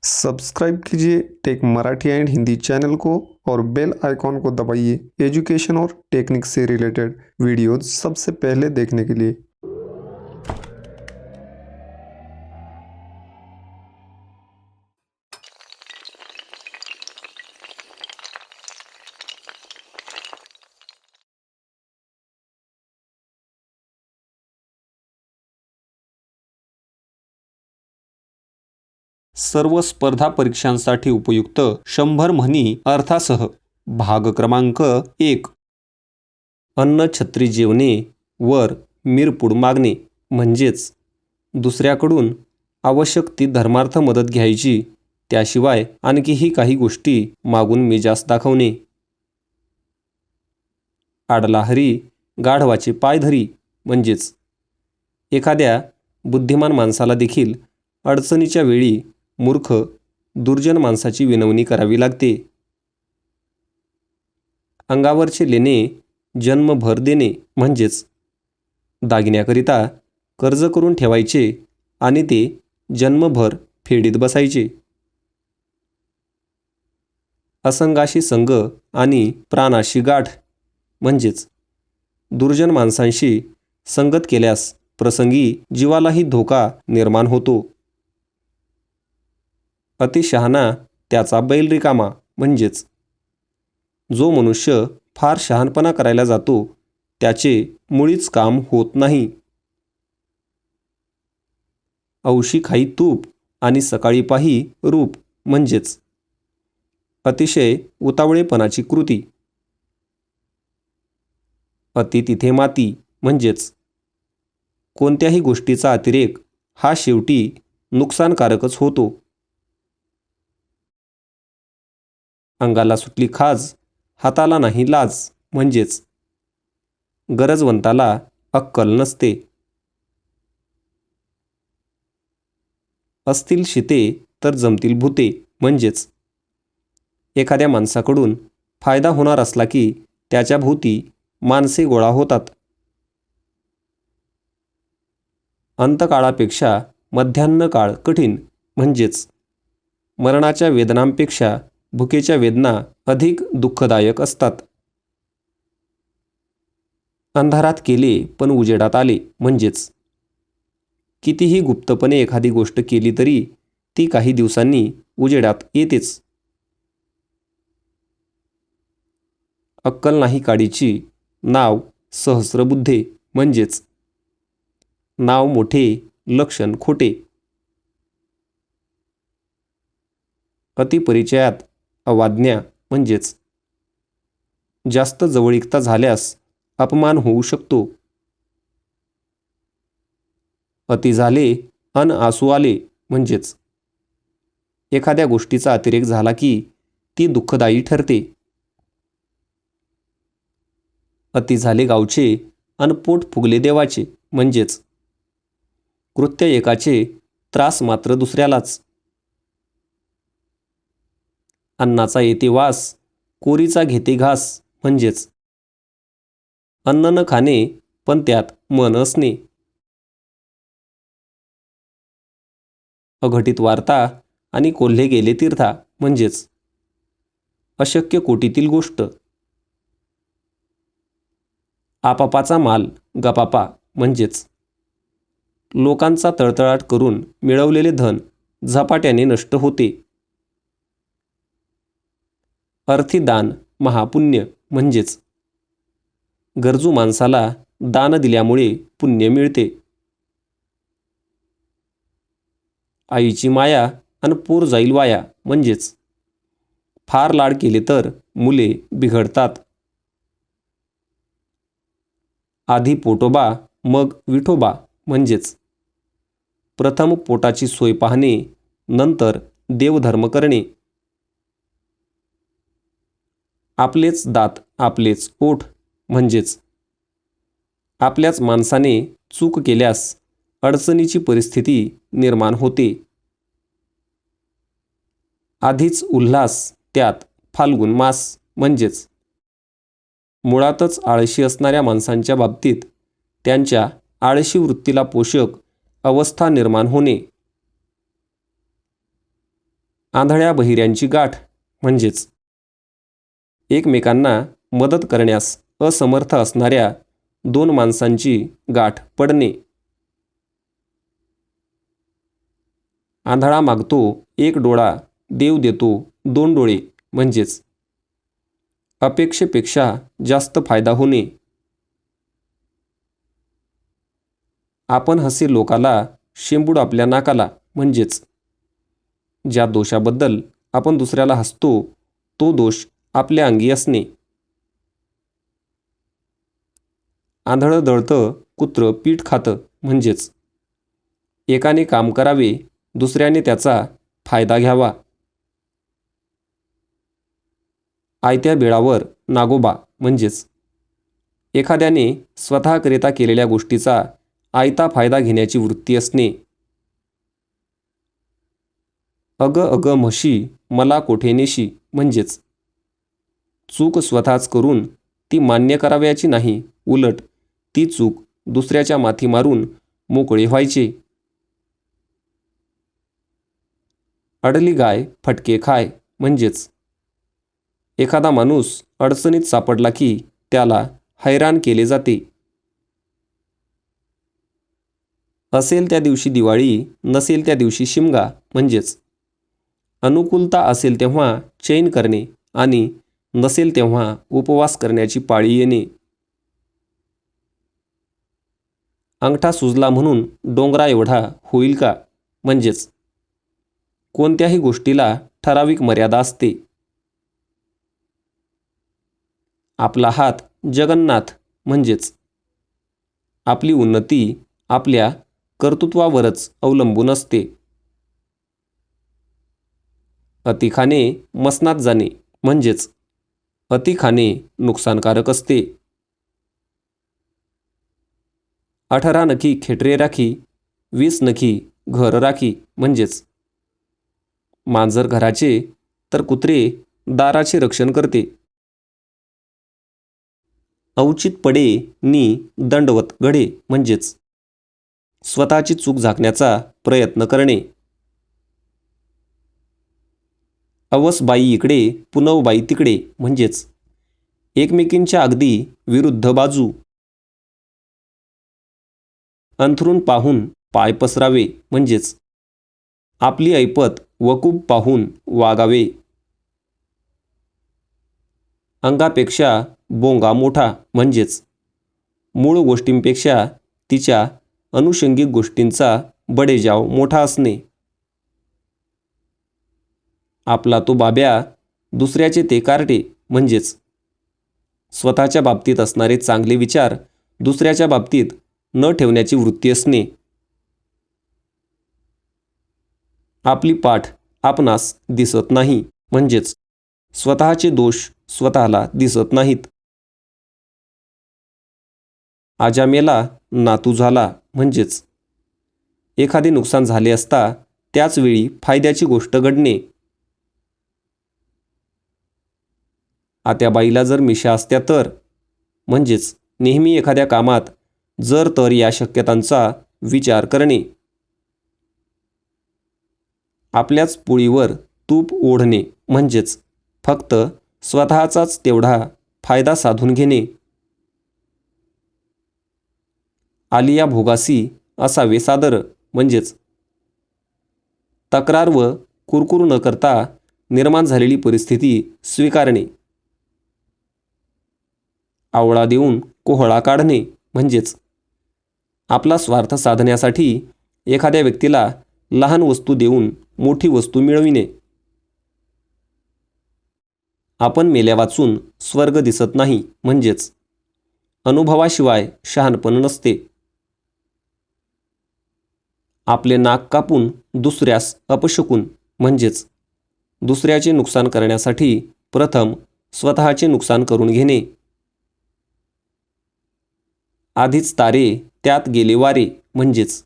Subscribe कीजिए tech Marathi and Hindi channel को और बेल आइकॉन को दबाइए एजुकेशन और टेक्निक से रिलेटेड वीडियोस सबसे पहले देखने के लिए। सर्व स्पर्धा परीक्षांसाठी उपयुक्त 100 म्हणी अर्थासह भाग क्रमांक 1. अन्न छत्री जेवणे वर मिरपूड मागणे म्हणजेच दुसऱ्याकडून आवश्यक ती धर्मार्थ मदत घ्यायची, त्याशिवाय आणखीही काही गोष्टी मागून मिजास दाखवणे. आडला हरी गाढवाचे पाय धरी म्हणजेच एखाद्या बुद्धिमान माणसाला देखील अडचणीच्या वेळी मूर्ख दुर्जन माणसाची विनवणी करावी लागते. अंगावरचे लेणे जन्मभर देणे म्हणजेच दागिन्याकरिता कर्ज करून ठेवायचे आणि ते जन्मभर फेडीत बसायचे. असंगाशी संग आणि प्राणाशी गाठ म्हणजेच दुर्जन माणसांशी संगत केल्यास प्रसंगी जीवालाही धोका निर्माण होतो. अतिशहाणा त्याचा बैल रिकामा म्हणजेच जो मनुष्य फार शहाणपणा करायला जातो त्याचे मुळीच काम होत नाही. औशी खाई तूप आणि सकाळी पाही रूप म्हणजेच अतिशय उतावळेपणाची कृती. अति तिथे माती म्हणजेच कोणत्याही गोष्टीचा अतिरेक हा शेवटी नुकसानकारकच होतो. अंगाला सुटली खाज हाताला नाही लाज म्हणजेच गरजवंताला अक्कल नसते. असतील शिते तर जमतील भूते म्हणजेच एखाद्या माणसाकडून फायदा होणार असला की त्याच्या भोवती माणसे गोळा होतात. अंतकाळापेक्षा मध्यान्ह काळ कठीण म्हणजेच मरणाच्या वेदनांपेक्षा भुकेच्या वेदना अधिक दुःखदायक असतात. अंधारात केले पण उजेडात आले म्हणजेच कितीही गुप्तपणे एखादी गोष्ट केली तरी ती काही दिवसांनी उजेडात येतेच. अक्कल नाही काडीची नाव सहस्रबुद्धे म्हणजेच नाव मोठे लक्षण खोटे. अतिपरिचयात अवाज्ञा म्हणजेच जास्त जवळीकता झाल्यास अपमान होऊ शकतो. अति झाले अन आसू आले म्हणजेच एखाद्या गोष्टीचा अतिरेक झाला की ती दुःखदायी ठरते. अति झाले गावचे अन पोट फुगले देवाचे म्हणजेच कृत्य एकाचे त्रास मात्र दुसऱ्यालाच. अन्नाचा येते वास कोरीचा घेते घास म्हणजेच अन्न न खाणे पण त्यात मन असणे. अघटित वार्ता आणि कोल्हे गेले तीर्था म्हणजेच अशक्य कोटीतील गोष्ट. आपापाचा माल गपापा म्हणजेच लोकांचा तळतळाट करून मिळवलेले धन झपाट्याने नष्ट होते. अर्थी दान महापुण्य म्हणजेच गरजू माणसाला दान दिल्यामुळे पुण्य मिळते. आईची माया अन पोर जाईल वाया म्हणजेच फार लाड केले तर मुले बिघडतात. आधी पोटोबा मग विठोबा म्हणजेच प्रथम पोटाची सोय पाहणे नंतर देवधर्म करणे. आपलेच दात आपलेच ओठ म्हणजेच आपल्याच माणसाने चूक केल्यास अडचणीची परिस्थिती निर्माण होते. आधीच उल्हास त्यात फाल्गुन मास म्हणजेच मुळातच आळशी असणाऱ्या माणसांच्या बाबतीत त्यांच्या आळशी वृत्तीला पोषक अवस्था निर्माण होणे. आंधळ्या बहिऱ्यांची गाठ म्हणजेच एकमेकांना मदत करण्यास असमर्थ असणाऱ्या दोन माणसांची गाठ पडणे. आंधळा मागतो एक डोळा, देव देतो दोन डोळे म्हणजेच अपेक्षेपेक्षा जास्त फायदा होणे. आपण हसे लोकाला, शेंबूड आपल्या नाकाला म्हणजेच ज्या दोषाबद्दल आपण दुसऱ्याला हसतो तो दोष आपल्या अंगी असणे. आंधळं दळतं, कुत्रं पीठ खातं म्हणजेच एकाने काम करावे, दुसऱ्याने त्याचा फायदा घ्यावा. आयत्या बिळावर नागोबा म्हणजेच एखाद्याने स्वतःकरिता केलेल्या गोष्टीचा आयता फायदा घेण्याची वृत्ती असणे. अग अग म्हशी मला कोठे नेशी म्हणजेच चूक स्वतःच करून ती मान्य करावयाची नाही, उलट ती चूक दुसऱ्याच्या माथी मारून मोकळे व्हायचे. अडली गाय फटके खाय म्हणजेच एखादा माणूस अडचणीत सापडला की त्याला हैराण केले जाते. असेल त्या दिवशी दिवाळी, नसेल त्या दिवशी शिमगा म्हणजेच अनुकूलता असेल तेव्हा चैन करणे आणि नसेल तेव्हा उपवास करण्याची पाळी येणे. अंगठा सुजला म्हणून डोंगरा एवढा होईल का म्हणजेच कोणत्याही गोष्टीला ठराविक मर्यादा असते. आपला हात जगन्नाथ म्हणजेच आपली उन्नती आपल्या कर्तृत्वावरच अवलंबून असते. अति खाणे मसनात जाणे म्हणजेच अति खाणे नुकसानकारक असते. 18 नखी खेटरे राखी, 20 नखी घर राखी म्हणजेच मांजर घराचे तर कुत्रे दाराचे रक्षण करते. अवचित पडे नी दंडवत घडे म्हणजेच स्वतःची चूक झाकण्याचा प्रयत्न करणे. अवसबाई इकडे पुनवबाई तिकडे म्हणजेच एकमेकींच्या अगदी विरुद्ध बाजू. अंथरूण पाहून पाय पसरावे म्हणजेच आपली ऐपत वकूब पाहून वागावे. अंगापेक्षा बोंगा मोठा म्हणजेच मूळ गोष्टींपेक्षा तिच्या अनुषंगिक गोष्टींचा बडेजाव मोठा असणे. आपला तो बाब्या, दुसऱ्याचे ते कार्टे म्हणजेच स्वतःच्या बाबतीत असणारे चांगले विचार दुसऱ्याच्या बाबतीत न ठेवण्याची वृत्ती असणे. आपली पाठ आपणास दिसत नाही म्हणजेच स्वतःचे दोष स्वतःला दिसत नाहीत. आजा मेला नातू झाला म्हणजेच एखादे नुकसान झाले असता त्याच वेळी फायद्याची गोष्ट घडणे. आत्याबाईला जर मिशा असत्या तर म्हणजेच नेहमी एखाद्या कामात जर तर या शक्यतांचा विचार करणे. आपल्याच पोळीवर तूप ओढणे म्हणजेच फक्त स्वतःचाच तेवढा फायदा साधून घेणे. आलिया भोगासी असावे सादर म्हणजेच तक्रार व कुरकुर न करता निर्माण झालेली परिस्थिती स्वीकारणे. आवळा देऊन कोहळा काढणे म्हणजेच आपला स्वार्थ साधण्यासाठी एखाद्या व्यक्तीला लहान वस्तू देऊन मोठी वस्तू मिळविणे. आपण मेल्या वाचून स्वर्ग दिसत नाही म्हणजेच अनुभवाशिवाय शहाणपण नसते. आपले नाक कापून दुसऱ्यास अपशकुन म्हणजेच दुसऱ्याचे नुकसान करण्यासाठी प्रथम स्वतःचे नुकसान करून घेणे. आधीच तारे त्यात गेले वारे म्हणजेच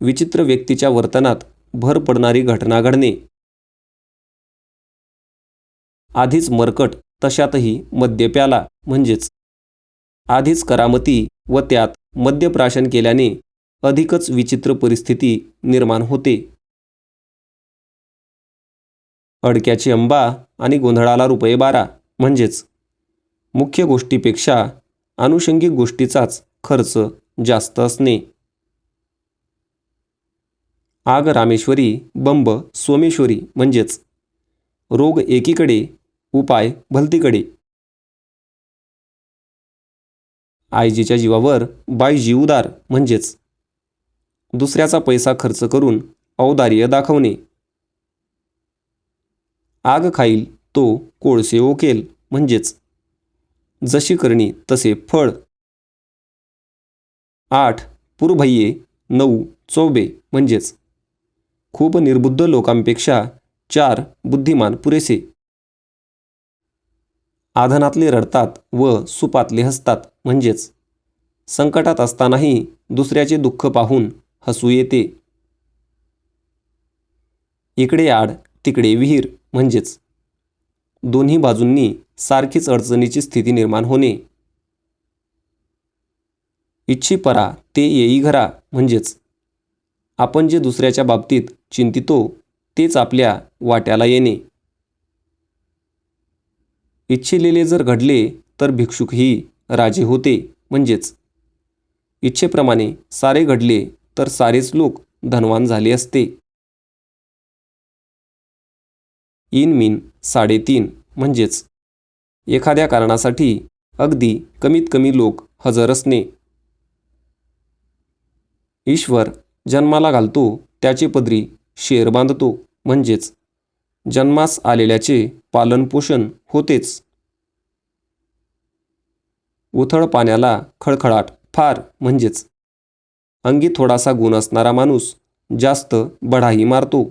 विचित्र व्यक्तीच्या वर्तनात भर पडणारी घटना घडणे. आधीच मरकट तशातही मद्य प्याला म्हणजेच आधीच करामती व त्यात मद्यप्राशन केल्याने अधिकच विचित्र परिस्थिती निर्माण होते. अडक्याची अंबा आणि गोंधळाला ₹12 म्हणजेच मुख्य गोष्टीपेक्षा आनुषंगिक गोष्टीचाच खर्च जास्त असणे. आग रामेश्वरी बंब सोमेश्वरी म्हणजेच रोग एकीकडे उपाय भलतीकडे. आईजीच्या जीवावर बाई जीवदार म्हणजेच दुसऱ्याचा पैसा खर्च करून औदार्य दाखवणे. आग खाईल तो कोळसे ओकेल म्हणजेच जशी करणी तसे फळ. 8 पुरभय्ये 9 चौबे म्हणजेच खूप निर्बुद्ध लोकांपेक्षा 4 बुद्धिमान पुरेसे. आधनातले रडतात व सुपातले हसतात म्हणजेच संकटात असतानाही दुसऱ्याचे दुःख पाहून हसू येते. इकडे आड तिकडे विहीर म्हणजेच दोन्ही बाजूंनी सारखीच अडचणीची स्थिती निर्माण होणे. इच्छी परा ते येई घरा म्हणजेच आपण जे दुसऱ्याच्या बाबतीत चिंतितो तेच आपल्या वाट्याला येणे. इच्छिलेले जर घडले तर भिक्षुकही राजे होते म्हणजेच इच्छेप्रमाणे सारे घडले तर सारेच लोक धनवान झाले असते. इन 3.5 म्हणजेच एखाद्या कारणासाठी अगदी कमीत कमी लोक हजर असणे. ईश्वर जन्माला घालतो त्याचे पदरी शेर बांधतो म्हणजेच जन्मास आलेल्याचे पालनपोषण होतेच. उथळ पाण्याला खळखळाट फार म्हणजेच अंगी थोडासा गुण असणारा माणूस जास्त बढाई मारतो.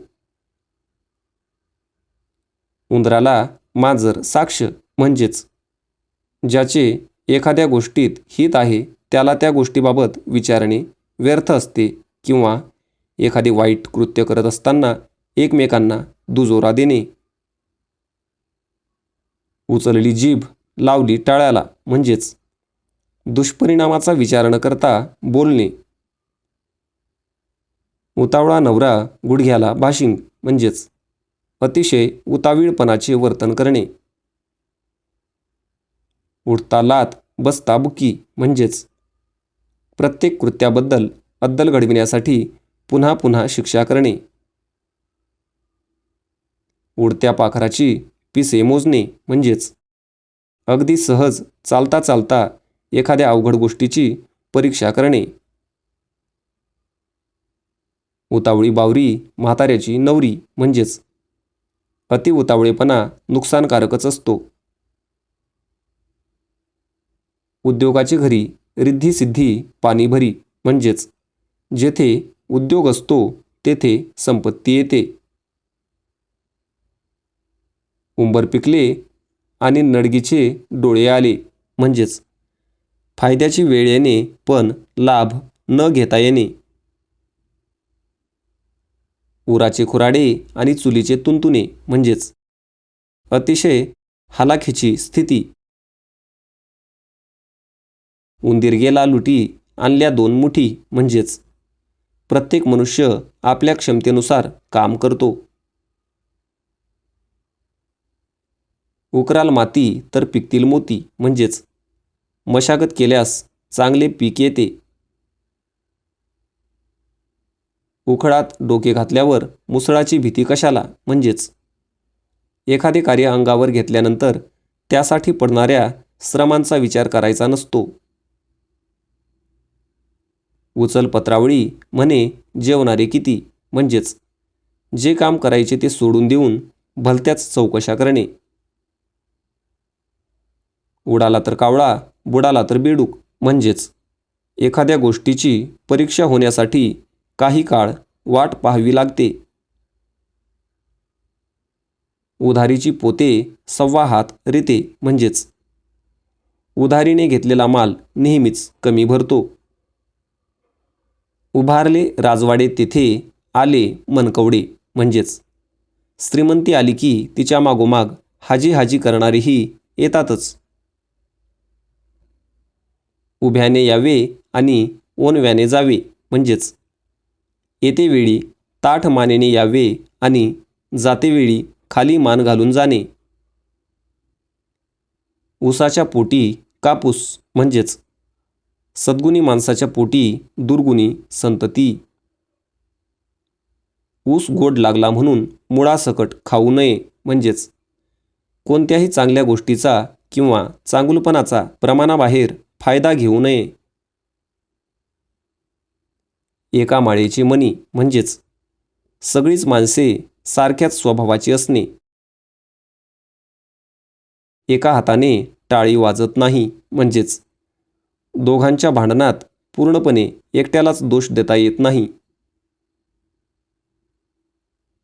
उंदराला मांजर साक्ष म्हणजेच ज्याचे एखाद्या गोष्टीत हित आहे त्याला त्या गोष्टीबाबत विचारणे व्यर्थ असते किंवा एखादे वाईट कृत्य करत असताना एकमेकांना दुजोरा देणे. उचलली जीभ लावली टाळ्याला म्हणजेच दुष्परिणामाचा विचार न करता बोलणे. उतावळा नवरा गुडघ्याला बाशिंग म्हणजेच अतिशय उतावीळपणाचे वर्तन करणे. उठता लाथ बसता बुकी म्हणजेच प्रत्येक कृत्याबद्दल अद्दल घडविण्यासाठी पुन्हा पुन्हा शिक्षा करणे. उडत्या पाखराची पिसे मोजणे म्हणजेच अगदी सहज चालता चालता एखाद्या अवघड गोष्टीची परीक्षा करणे. उतावळी बावरी म्हाताऱ्याची नवरी म्हणजेच अति उतावळेपणा नुकसानकारकच असतो. उद्योगाची घरी रिद्धी सिद्धी पाणी भरी म्हणजेच जेथे उद्योग असतो तेथे संपत्ती येते. उंबर पिकले आणि नडगीचे डोळे आले म्हणजेच फायद्याची वेळ येणे पण लाभ न घेता येणे. उराचे खुराडे आणि चुलीचे तुंतुणे म्हणजेच अतिशय हालाखीची स्थिती. उंदीर गेला लुटी आणल्या 2 मुठी म्हणजेच प्रत्येक मनुष्य आपल्या क्षमतेनुसार काम करतो. उकराल माती तर पिकतील मोती म्हणजेच मशागत केल्यास चांगले पीक येते. उखळात डोके घातल्यावर मुसळाची भीती कशाला म्हणजेच एखादे कार्य अंगावर घेतल्यानंतर त्यासाठी पडणाऱ्या श्रमांचा विचार करायचा नसतो. उचल पत्रावळी म्हणे जेवणारे किती म्हणजेच जे काम करायचे ते सोडून देऊन भलत्याच चौकशा करणे. उडाला तर कावळा बुडाला तर बेडूक म्हणजेच एखाद्या गोष्टीची परीक्षा होण्यासाठी काही काळ वाट पाहावी लागते. उधारीची पोते 1.25 हात रिते म्हणजेच उधारीने घेतलेला माल नेहमीच कमी भरतो. उभारले राजवाडे तेथे आले मनकवडे म्हणजेच श्रीमंती आली की तिच्या मागोमाग हाजी हाजी करणारेही येतातच. उभ्याने यावे आणि ओनव्याने जावे म्हणजेच येतेवेळी ताठ मानेने यावे आणि जातेवेळी खाली मान घालून जाणे. ऊसाच्या पोटी कापूस म्हणजेच सद्गुणी माणसाच्या पोटी दुर्गुणी संतती. ऊस गोड लागला म्हणून मुळासकट खाऊ नये म्हणजेच कोणत्याही चांगल्या गोष्टीचा किंवा चांगुलपणाचा प्रमाणाबाहेर फायदा घेऊ नये. एका माळेची मणी म्हणजेच सगळीच माणसे सारख्याच स्वभावाची असणे. एका हाताने टाळी वाजत नाही म्हणजेच दोघांच्या भांडणात पूर्णपणे एकट्यालाच दोष देता येत नाही.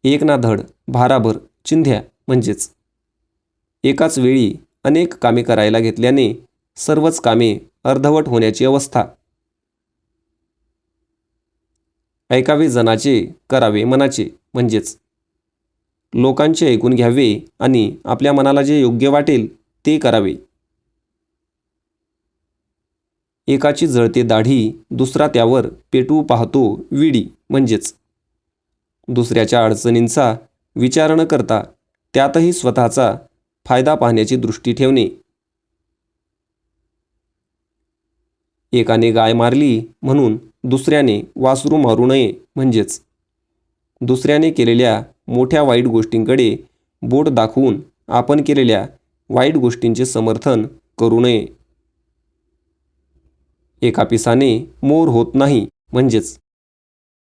एक ना धड भाराभर चिंध्या म्हणजेच एकाच वेळी अनेक कामे करायला घेतल्याने सर्वच कामे अर्धवट होण्याची अवस्था. ऐकावे जनाचे करावे मनाचे म्हणजेच लोकांचे ऐकून घ्यावे आणि आपल्या मनाला जे योग्य वाटेल ते करावे. एकाची जळते दाढी दुसरा त्यावर पेटवू पाहतो विडी म्हणजेच दुसऱ्याच्या अडचणींचा विचार न करता त्यातही स्वतःचा फायदा पाहण्याची दृष्टी ठेवणे. एकाने गाय मारली म्हणून दुसऱ्याने वासरू मारू नये म्हणजेच दुसऱ्याने केलेल्या मोठ्या वाईट गोष्टींकडे बोट दाखवून आपण केलेल्या वाईट गोष्टींचे समर्थन करू नये. एका पिसाने मोर होत नाही म्हणजेच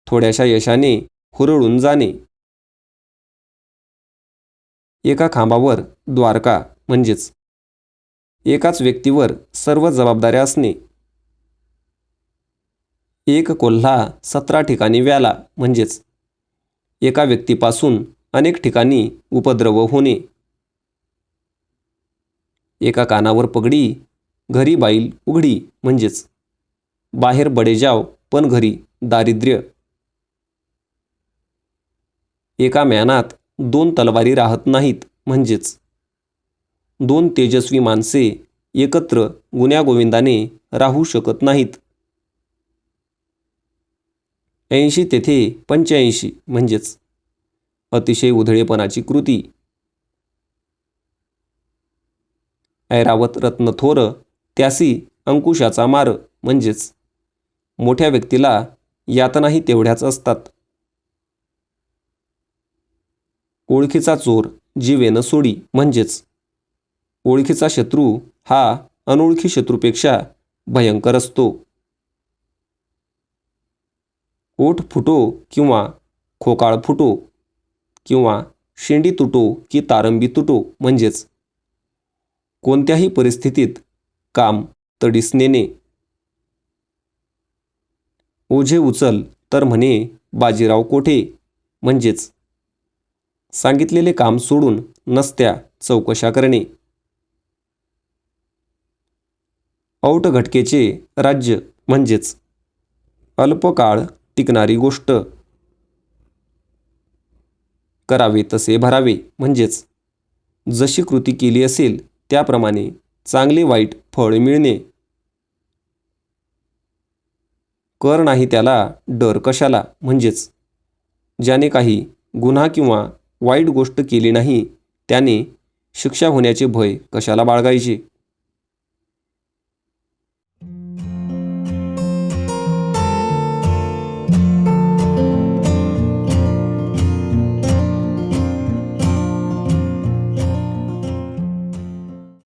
थोड्याशा यशाने हुरळून जाणे. एका खांबावर द्वारका म्हणजेच एकाच व्यक्तीवर सर्व जबाबदाऱ्या असणे. एक कोल्हा 17 ठिकाणी व्याला म्हणजेच एका व्यक्तीपासून अनेक ठिकाणी उपद्रव होणे. एका कानावर पगडी घरी बाईल उघडी म्हणजेच बाहेर बडेजाव पण घरी दारिद्र्य. एका म्यानात 2 तलवारी राहत नाहीत म्हणजेच 2 तेजस्वी माणसे एकत्र गुण्यागोविंदाने राहू शकत नाहीत. 80 तेथे 85 म्हणजेच अतिशय उधळेपणाची कृती. ऐरावत रत्न थोर त्यासी अंकुशाचा मार म्हणजेच मोठ्या व्यक्तीला यातनाही तेवढ्याच असतात. ओळखीचा चोर जीवेनं सोडी म्हणजेच ओळखीचा शत्रू हा अनोळखी शत्रूपेक्षा भयंकर असतो. ओठ फुटो किंवा खोकाळ फुटो किंवा शेंडी तुटो की तारंबी तुटो म्हणजेच कोणत्याही परिस्थितीत काम तडीस नेणे. ओझे उचल तर म्हणे बाजीराव कोठे म्हणजेच सांगितलेले काम सोडून नसत्या चौकशा करणे. औट घटकेचे राज्य म्हणजेच अल्पकाळ टिकणारी गोष्ट. करावे तसे भरावे म्हणजेच जशी कृती केली असेल त्याप्रमाणे चांगले वाईट फळ मिळणे. कर नाही त्याला डर कशाला म्हणजेच ज्याने काही गुन्हा किंवा वाईट गोष्ट केली नाही त्याने शिक्षा होण्याचे भय कशाला बाळगायचे.